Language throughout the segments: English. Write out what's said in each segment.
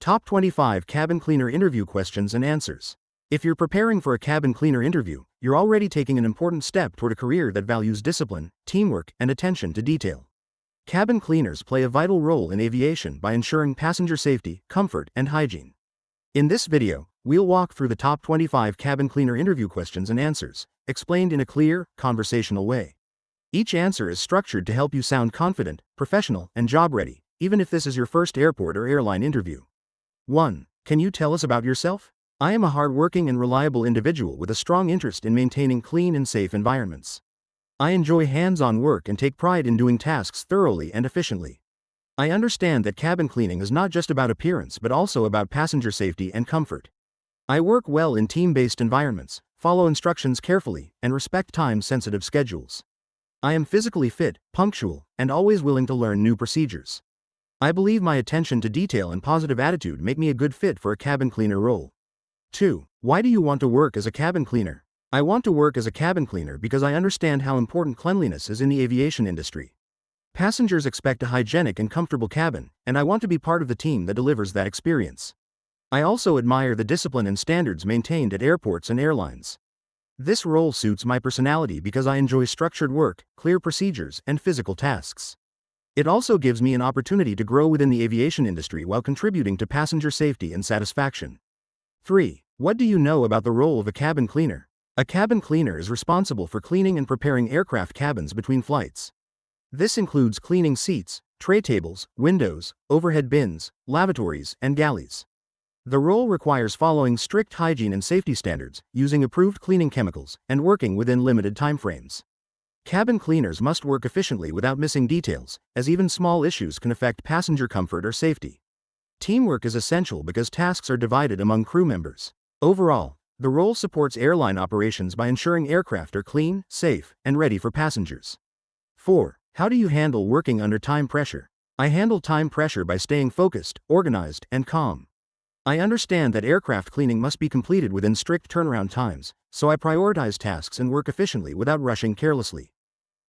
Top 25 Cabin Cleaner Interview Questions and Answers. If you're preparing for a cabin cleaner interview, you're already taking an important step toward a career that values discipline, teamwork, and attention to detail. Cabin cleaners play a vital role in aviation by ensuring passenger safety, comfort, and hygiene. In this video, we'll walk through the top 25 cabin cleaner interview questions and answers, explained in a clear, conversational way. Each answer is structured to help you sound confident, professional, and job-ready, even if this is your first airport or airline interview. 1. Can you tell us about yourself? I am a hard-working and reliable individual with a strong interest in maintaining clean and safe environments. I enjoy hands-on work and take pride in doing tasks thoroughly and efficiently. I understand that cabin cleaning is not just about appearance but also about passenger safety and comfort. I work well in team-based environments, follow instructions carefully, and respect time-sensitive schedules. I am physically fit, punctual, and always willing to learn new procedures. I believe my attention to detail and positive attitude make me a good fit for a cabin cleaner role. 2. Why do you want to work as a cabin cleaner? I want to work as a cabin cleaner because I understand how important cleanliness is in the aviation industry. Passengers expect a hygienic and comfortable cabin, and I want to be part of the team that delivers that experience. I also admire the discipline and standards maintained at airports and airlines. This role suits my personality because I enjoy structured work, clear procedures, and physical tasks. It also gives me an opportunity to grow within the aviation industry while contributing to passenger safety and satisfaction. 3. What do you know about the role of a cabin cleaner? A cabin cleaner is responsible for cleaning and preparing aircraft cabins between flights. This includes cleaning seats, tray tables, windows, overhead bins, lavatories, and galleys. The role requires following strict hygiene and safety standards, using approved cleaning chemicals, and working within limited timeframes. Cabin cleaners must work efficiently without missing details, as even small issues can affect passenger comfort or safety. Teamwork is essential because tasks are divided among crew members. Overall, the role supports airline operations by ensuring aircraft are clean, safe, and ready for passengers. 4. How do you handle working under time pressure? I handle time pressure by staying focused, organized, and calm. I understand that aircraft cleaning must be completed within strict turnaround times, so I prioritize tasks and work efficiently without rushing carelessly.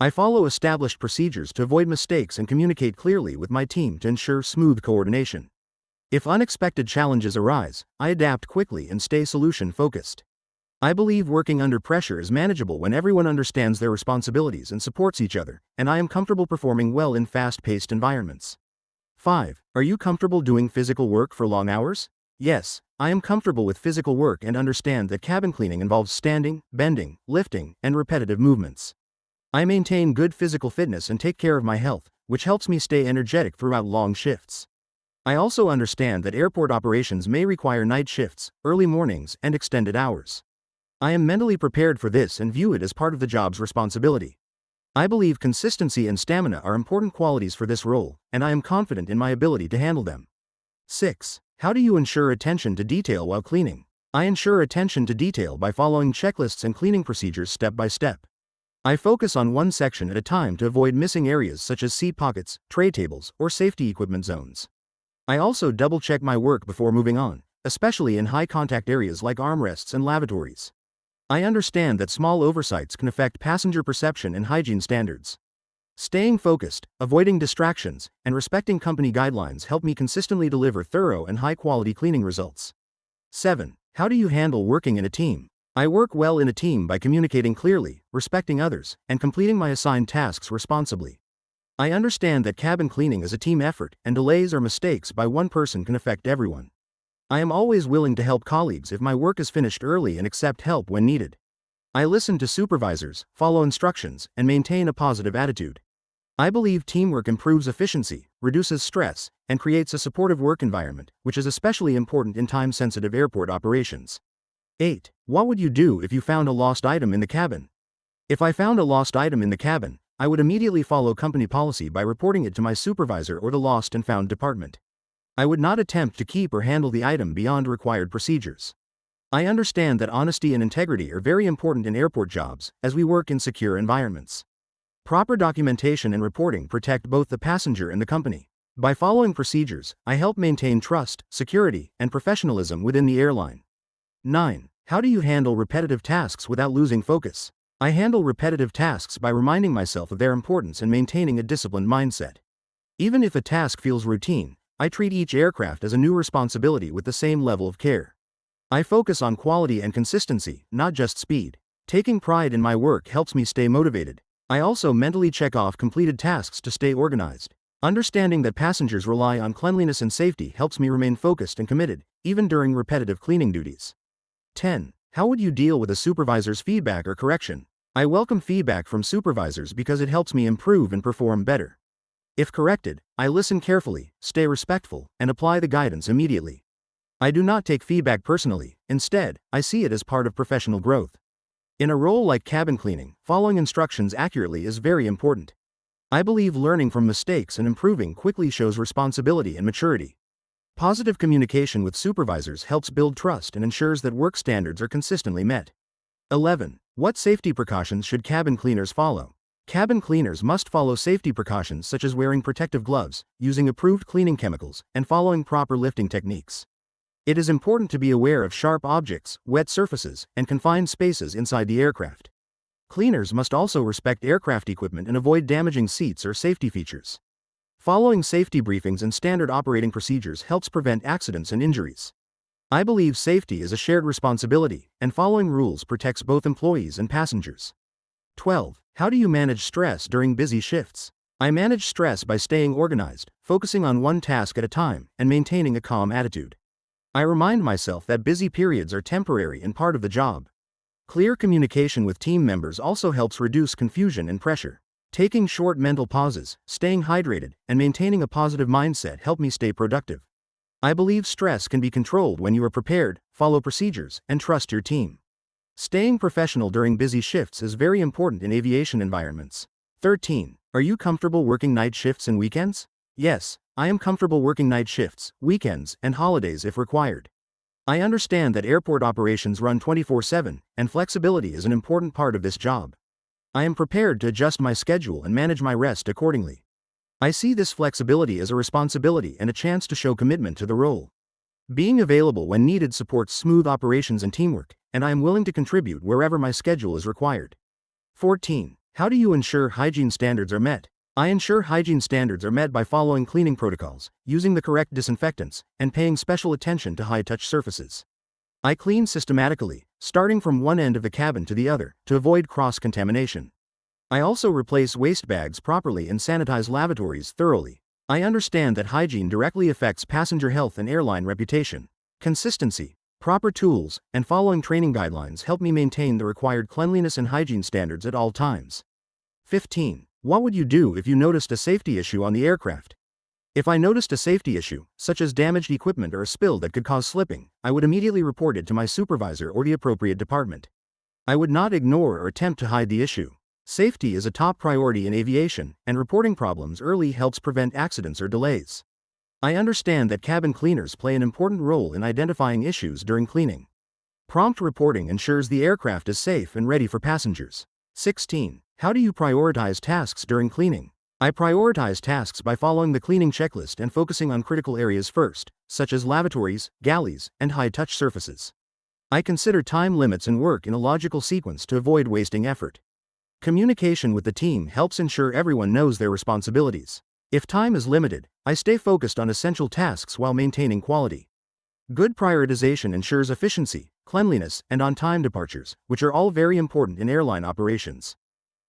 I follow established procedures to avoid mistakes and communicate clearly with my team to ensure smooth coordination. If unexpected challenges arise, I adapt quickly and stay solution-focused. I believe working under pressure is manageable when everyone understands their responsibilities and supports each other, and I am comfortable performing well in fast-paced environments. 5. Are you comfortable doing physical work for long hours? Yes, I am comfortable with physical work and understand that cabin cleaning involves standing, bending, lifting, and repetitive movements. I maintain good physical fitness and take care of my health, which helps me stay energetic throughout long shifts. I also understand that airport operations may require night shifts, early mornings, and extended hours. I am mentally prepared for this and view it as part of the job's responsibility. I believe consistency and stamina are important qualities for this role, and I am confident in my ability to handle them. 6. How do you ensure attention to detail while cleaning? I ensure attention to detail by following checklists and cleaning procedures step by step. I focus on one section at a time to avoid missing areas such as seat pockets, tray tables, or safety equipment zones. I also double-check my work before moving on, especially in high-contact areas like armrests and lavatories. I understand that small oversights can affect passenger perception and hygiene standards. Staying focused, avoiding distractions, and respecting company guidelines help me consistently deliver thorough and high-quality cleaning results. 7. How do you handle working in a team? I work well in a team by communicating clearly, respecting others, and completing my assigned tasks responsibly. I understand that cabin cleaning is a team effort, and delays or mistakes by one person can affect everyone. I am always willing to help colleagues if my work is finished early and accept help when needed. I listen to supervisors, follow instructions, and maintain a positive attitude. I believe teamwork improves efficiency, reduces stress, and creates a supportive work environment, which is especially important in time-sensitive airport operations. 8. What would you do if you found a lost item in the cabin? If I found a lost item in the cabin, I would immediately follow company policy by reporting it to my supervisor or the Lost and Found department. I would not attempt to keep or handle the item beyond required procedures. I understand that honesty and integrity are very important in airport jobs, as we work in secure environments. Proper documentation and reporting protect both the passenger and the company. By following procedures, I help maintain trust, security, and professionalism within the airline. 9. How do you handle repetitive tasks without losing focus? I handle repetitive tasks by reminding myself of their importance and maintaining a disciplined mindset. Even if a task feels routine, I treat each aircraft as a new responsibility with the same level of care. I focus on quality and consistency, not just speed. Taking pride in my work helps me stay motivated. I also mentally check off completed tasks to stay organized. Understanding that passengers rely on cleanliness and safety helps me remain focused and committed, even during repetitive cleaning duties. 10. How would you deal with a supervisor's feedback or correction? I welcome feedback from supervisors because it helps me improve and perform better. If corrected, I listen carefully, stay respectful, and apply the guidance immediately. I do not take feedback personally, instead, I see it as part of professional growth. In a role like cabin cleaning, following instructions accurately is very important. I believe learning from mistakes and improving quickly shows responsibility and maturity. Positive communication with supervisors helps build trust and ensures that work standards are consistently met. 11. What safety precautions should cabin cleaners follow? Cabin cleaners must follow safety precautions such as wearing protective gloves, using approved cleaning chemicals, and following proper lifting techniques. It is important to be aware of sharp objects, wet surfaces, and confined spaces inside the aircraft. Cleaners must also respect aircraft equipment and avoid damaging seats or safety features. Following safety briefings and standard operating procedures helps prevent accidents and injuries. I believe safety is a shared responsibility, and following rules protects both employees and passengers. 12. How do you manage stress during busy shifts? I manage stress by staying organized, focusing on one task at a time, and maintaining a calm attitude. I remind myself that busy periods are temporary and part of the job. Clear communication with team members also helps reduce confusion and pressure. Taking short mental pauses, staying hydrated, and maintaining a positive mindset help me stay productive. I believe stress can be controlled when you are prepared, follow procedures, and trust your team. Staying professional during busy shifts is very important in aviation environments. 13. Are you comfortable working night shifts and weekends? Yes, I am comfortable working night shifts, weekends, and holidays if required. I understand that airport operations run 24/7, and flexibility is an important part of this job. I am prepared to adjust my schedule and manage my rest accordingly. I see this flexibility as a responsibility and a chance to show commitment to the role. Being available when needed supports smooth operations and teamwork, and I am willing to contribute wherever my schedule is required. 14. How do you ensure hygiene standards are met? I ensure hygiene standards are met by following cleaning protocols, using the correct disinfectants, and paying special attention to high-touch surfaces. I clean systematically, starting from one end of the cabin to the other, to avoid cross-contamination. I also replace waste bags properly and sanitize lavatories thoroughly. I understand that hygiene directly affects passenger health and airline reputation. Consistency, proper tools, and following training guidelines help me maintain the required cleanliness and hygiene standards at all times. 15. What would you do if you noticed a safety issue on the aircraft? If I noticed a safety issue, such as damaged equipment or a spill that could cause slipping, I would immediately report it to my supervisor or the appropriate department. I would not ignore or attempt to hide the issue. Safety is a top priority in aviation, and reporting problems early helps prevent accidents or delays. I understand that cabin cleaners play an important role in identifying issues during cleaning. Prompt reporting ensures the aircraft is safe and ready for passengers. 16. How do you prioritize tasks during cleaning? I prioritize tasks by following the cleaning checklist and focusing on critical areas first, such as lavatories, galleys, and high-touch surfaces. I consider time limits and work in a logical sequence to avoid wasting effort. Communication with the team helps ensure everyone knows their responsibilities. If time is limited, I stay focused on essential tasks while maintaining quality. Good prioritization ensures efficiency, cleanliness, and on-time departures, which are all very important in airline operations.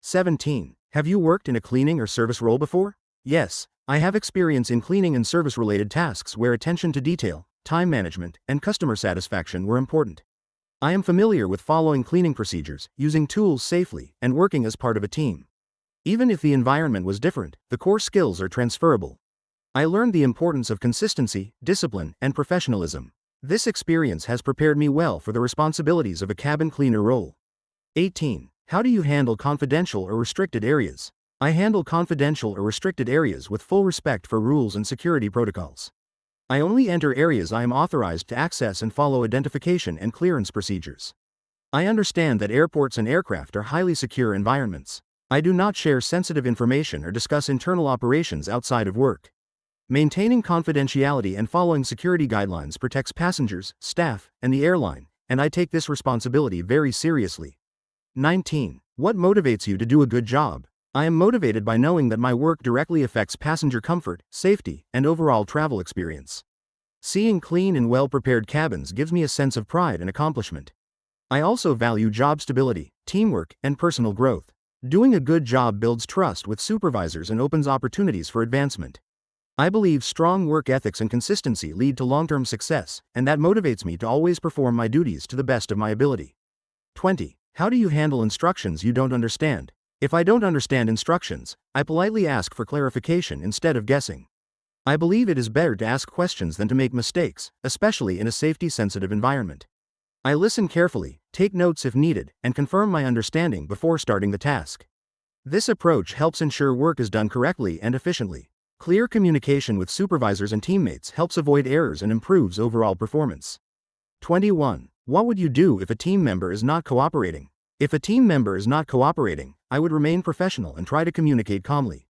17. Have you worked in a cleaning or service role before? Yes, I have experience in cleaning and service-related tasks where attention to detail, time management, and customer satisfaction were important. I am familiar with following cleaning procedures, using tools safely, and working as part of a team. Even if the environment was different, the core skills are transferable. I learned the importance of consistency, discipline, and professionalism. This experience has prepared me well for the responsibilities of a cabin cleaner role. 18. How do you handle confidential or restricted areas? I handle confidential or restricted areas with full respect for rules and security protocols. I only enter areas I am authorized to access and follow identification and clearance procedures. I understand that airports and aircraft are highly secure environments. I do not share sensitive information or discuss internal operations outside of work. Maintaining confidentiality and following security guidelines protects passengers, staff, and the airline, and I take this responsibility very seriously. 19. What motivates you to do a good job? I am motivated by knowing that my work directly affects passenger comfort, safety, and overall travel experience. Seeing clean and well-prepared cabins gives me a sense of pride and accomplishment. I also value job stability, teamwork, and personal growth. Doing a good job builds trust with supervisors and opens opportunities for advancement. I believe strong work ethics and consistency lead to long-term success, and that motivates me to always perform my duties to the best of my ability. 20. How do you handle instructions you don't understand? If I don't understand instructions, I politely ask for clarification instead of guessing. I believe it is better to ask questions than to make mistakes, especially in a safety-sensitive environment. I listen carefully, take notes if needed, and confirm my understanding before starting the task. This approach helps ensure work is done correctly and efficiently. Clear communication with supervisors and teammates helps avoid errors and improves overall performance. 21. What would you do if a team member is not cooperating? If a team member is not cooperating, I would remain professional and try to communicate calmly.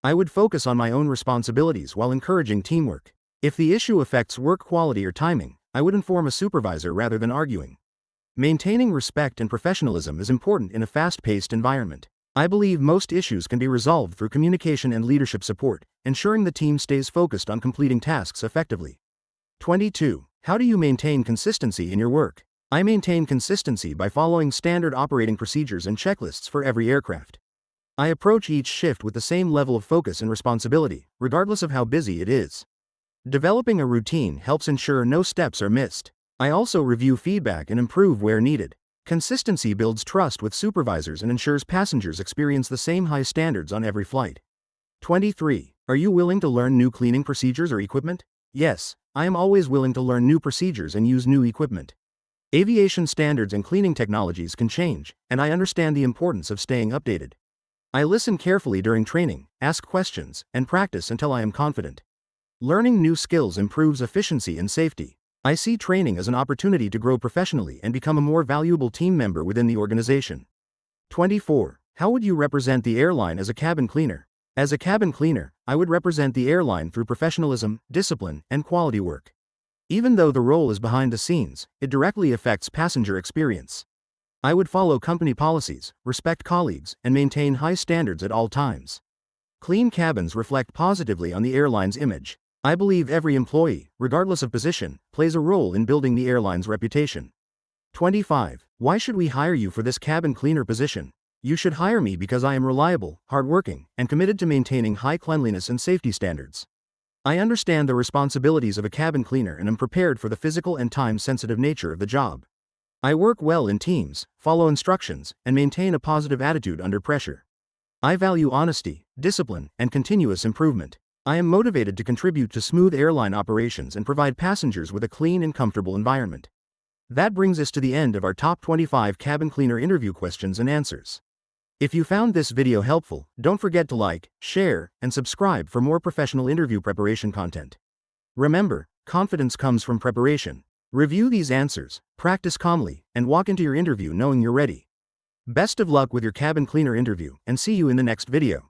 I would focus on my own responsibilities while encouraging teamwork. If the issue affects work quality or timing, I would inform a supervisor rather than arguing. Maintaining respect and professionalism is important in a fast-paced environment. I believe most issues can be resolved through communication and leadership support, ensuring the team stays focused on completing tasks effectively. 22. How do you maintain consistency in your work? I maintain consistency by following standard operating procedures and checklists for every aircraft. I approach each shift with the same level of focus and responsibility, regardless of how busy it is. Developing a routine helps ensure no steps are missed. I also review feedback and improve where needed. Consistency builds trust with supervisors and ensures passengers experience the same high standards on every flight. 23. Are you willing to learn new cleaning procedures or equipment? Yes, I am always willing to learn new procedures and use new equipment. Aviation standards and cleaning technologies can change, and I understand the importance of staying updated. I listen carefully during training, ask questions, and practice until I am confident. Learning new skills improves efficiency and safety. I see training as an opportunity to grow professionally and become a more valuable team member within the organization. 24. How would you represent the airline as a cabin cleaner? As a cabin cleaner, I would represent the airline through professionalism, discipline, and quality work. Even though the role is behind the scenes, it directly affects passenger experience. I would follow company policies, respect colleagues, and maintain high standards at all times. Clean cabins reflect positively on the airline's image. I believe every employee, regardless of position, plays a role in building the airline's reputation. 25. Why should we hire you for this cabin cleaner position? You should hire me because I am reliable, hardworking, and committed to maintaining high cleanliness and safety standards. I understand the responsibilities of a cabin cleaner and am prepared for the physical and time-sensitive nature of the job. I work well in teams, follow instructions, and maintain a positive attitude under pressure. I value honesty, discipline, and continuous improvement. I am motivated to contribute to smooth airline operations and provide passengers with a clean and comfortable environment. That brings us to the end of our top 25 cabin cleaner interview questions and answers. If you found this video helpful, don't forget to like, share, and subscribe for more professional interview preparation content. Remember, confidence comes from preparation. Review these answers, practice calmly, and walk into your interview knowing you're ready. Best of luck with your cabin cleaner interview, and see you in the next video.